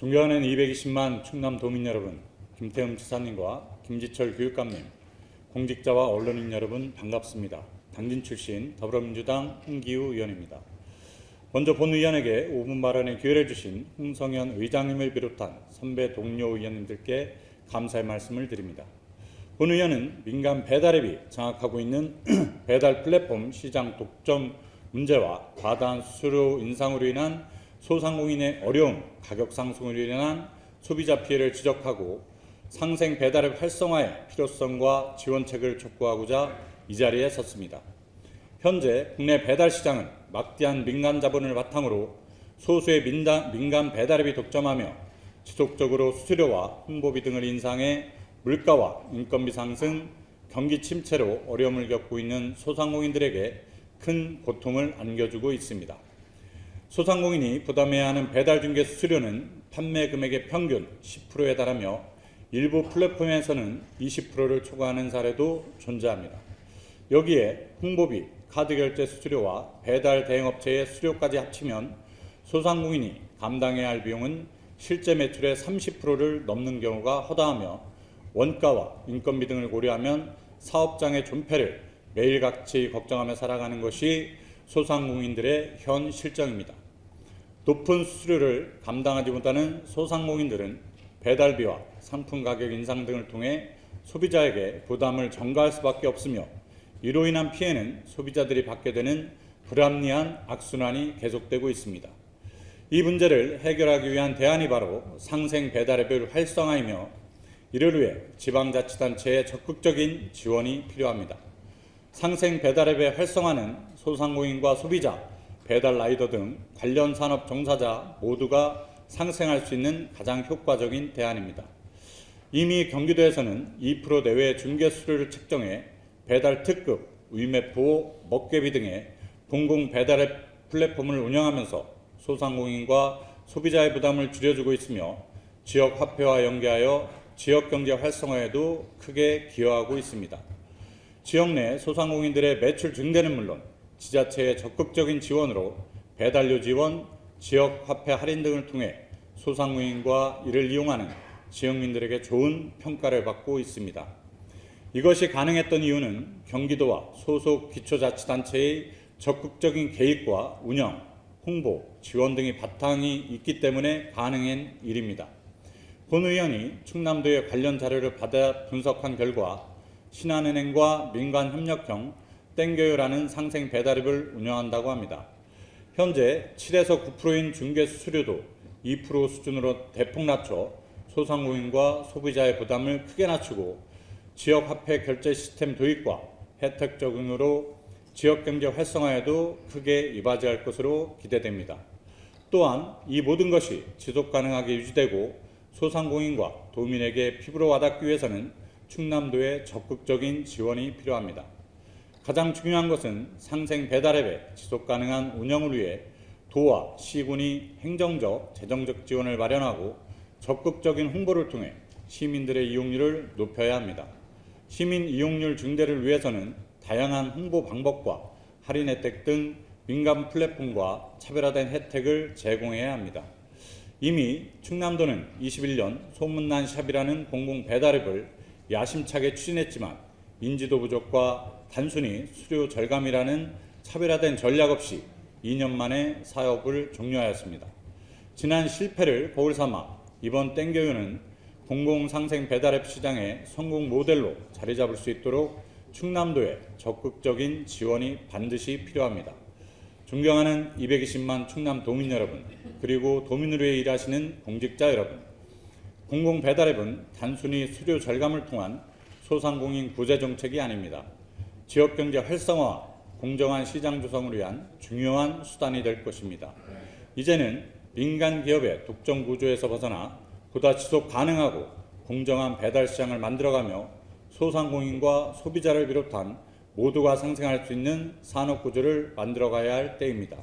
존경하는 220만 충남 도민 여러분, 김태흠 지사님과 김지철 교육감님, 공직자와 언론인 여러분 반갑습니다. 당진 출신 더불어민주당 홍기우 의원입니다. 먼저 본 의원에게 5분 발언에 기회를 주신 홍성현 의장님을 비롯한 선배 동료 의원님들께 감사의 말씀을 드립니다. 본 의원은 민간 배달앱이 장악하고 있는 배달 플랫폼 시장 독점 문제와 과다한 수수료 인상으로 인한 소상공인의 어려움, 가격 상승으로 인한 소비자 피해를 지적하고 상생 배달앱 활성화의 필요성과 지원책을 촉구하고자 이 자리에 섰습니다. 현재 국내 배달 시장은 막대한 민간 자본을 바탕으로 소수의 민간 배달앱이 독점하며 지속적으로 수수료와 홍보비 등을 인상해 물가와 인건비 상승, 경기 침체로 어려움을 겪고 있는 소상공인들에게 큰 고통을 안겨주고 있습니다. 소상공인이 부담해야 하는 배달 중개 수수료는 판매 금액의 평균 10%에 달하며 일부 플랫폼에서는 20%를 초과하는 사례도 존재합니다. 여기에 홍보비, 카드 결제 수수료와 배달 대행업체의 수수료까지 합치면 소상공인이 감당해야 할 비용은 실제 매출의 30%를 넘는 경우가 허다하며 원가와 인건비 등을 고려하면 사업장의 존폐를 매일같이 걱정하며 살아가는 것이 소상공인들의 현 실정입니다. 높은 수수료를 감당하지 못하는 소상공인들은 배달비와 상품 가격 인상 등을 통해 소비자에게 부담을 전가할 수밖에 없으며 이로 인한 피해는 소비자들이 받게 되는 불합리한 악순환이 계속되고 있습니다. 이 문제를 해결하기 위한 대안이 바로 상생 배달앱을 활성화이며 이를 위해 지방자치단체의 적극적인 지원이 필요합니다. 상생 배달앱의 활성화는 소상공인과 소비자, 배달 라이더 등 관련 산업 종사자 모두가 상생할 수 있는 가장 효과적인 대안입니다. 이미 경기도에서는 2% 내외의 중개 수수료를 책정해 배달 특급, 위메프, 먹개비 등의 공공 배달앱 플랫폼을 운영하면서 소상공인과 소비자의 부담을 줄여주고 있으며 지역 화폐와 연계하여 지역 경제 활성화에도 크게 기여하고 있습니다. 지역 내 소상공인들의 매출 증대는 물론 지자체의 적극적인 지원으로 배달료 지원, 지역 화폐 할인 등을 통해 소상공인과 이를 이용하는 지역민들에게 좋은 평가를 받고 있습니다. 이것이 가능했던 이유는 경기도와 소속 기초자치단체의 적극적인 개입과 운영, 홍보, 지원 등의 바탕이 있기 때문에 가능한 일입니다. 본 의원이 충남도의 관련 자료를 받아 분석한 결과 신한은행과 민간협력형 땡겨요라는 상생 배달앱을 운영한다고 합니다. 현재 7에서 9%인 중개 수수료도 2% 수준으로 대폭 낮춰 소상공인과 소비자의 부담을 크게 낮추고 지역 화폐 결제 시스템 도입과 혜택 적용으로 지역 경제 활성화에도 크게 이바지할 것으로 기대됩니다. 또한 이 모든 것이 지속 가능하게 유지되고 소상공인과 도민에게 피부로 와닿기 위해서는 충남도의 적극적인 지원이 필요합니다. 가장 중요한 것은 상생 배달앱의 지속 가능한 운영을 위해 도와 시군이 행정적, 재정적 지원을 마련하고 적극적인 홍보를 통해 시민들의 이용률을 높여야 합니다. 시민 이용률 증대를 위해서는 다양한 홍보 방법과 할인 혜택 등 민간 플랫폼과 차별화된 혜택을 제공해야 합니다. 이미 충남도는 21년 소문난 샵이라는 공공 배달앱을 야심차게 추진했지만 인지도 부족과 단순히 수수료 절감이라는 차별화된 전략 없이 2년 만에 사업을 종료하였습니다. 지난 실패를 거울 삼아 이번 땡겨요는 공공상생 배달앱 시장의 성공 모델로 자리 잡을 수 있도록 충남도의 적극적인 지원이 반드시 필요합니다. 존경하는 220만 충남 도민 여러분, 그리고 도민을 위해 일하시는 공직자 여러분, 공공 배달앱은 단순히 수수료 절감을 통한 소상공인 구제 정책이 아닙니다. 지역경제 활성화와 공정한 시장 조성을 위한 중요한 수단이 될 것입니다. 이제는 민간 기업의 독점 구조에서 벗어나 보다 지속 가능하고 공정한 배달 시장을 만들어가며 소상공인과 소비자를 비롯한 모두가 상생할 수 있는 산업 구조를 만들어가야 할 때입니다.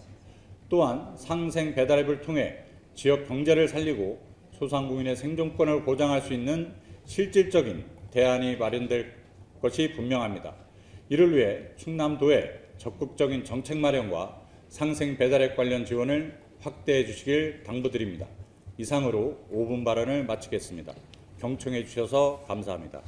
또한 상생 배달앱을 통해 지역 경제를 살리고 소상공인의 생존권을 보장할 수 있는 실질적인 대안이 마련될 것이 분명합니다. 이를 위해 충남도의 적극적인 정책 마련과 상생 배달앱 관련 지원을 확대해 주시길 당부드립니다. 이상으로 5분 발언을 마치겠습니다. 경청해 주셔서 감사합니다.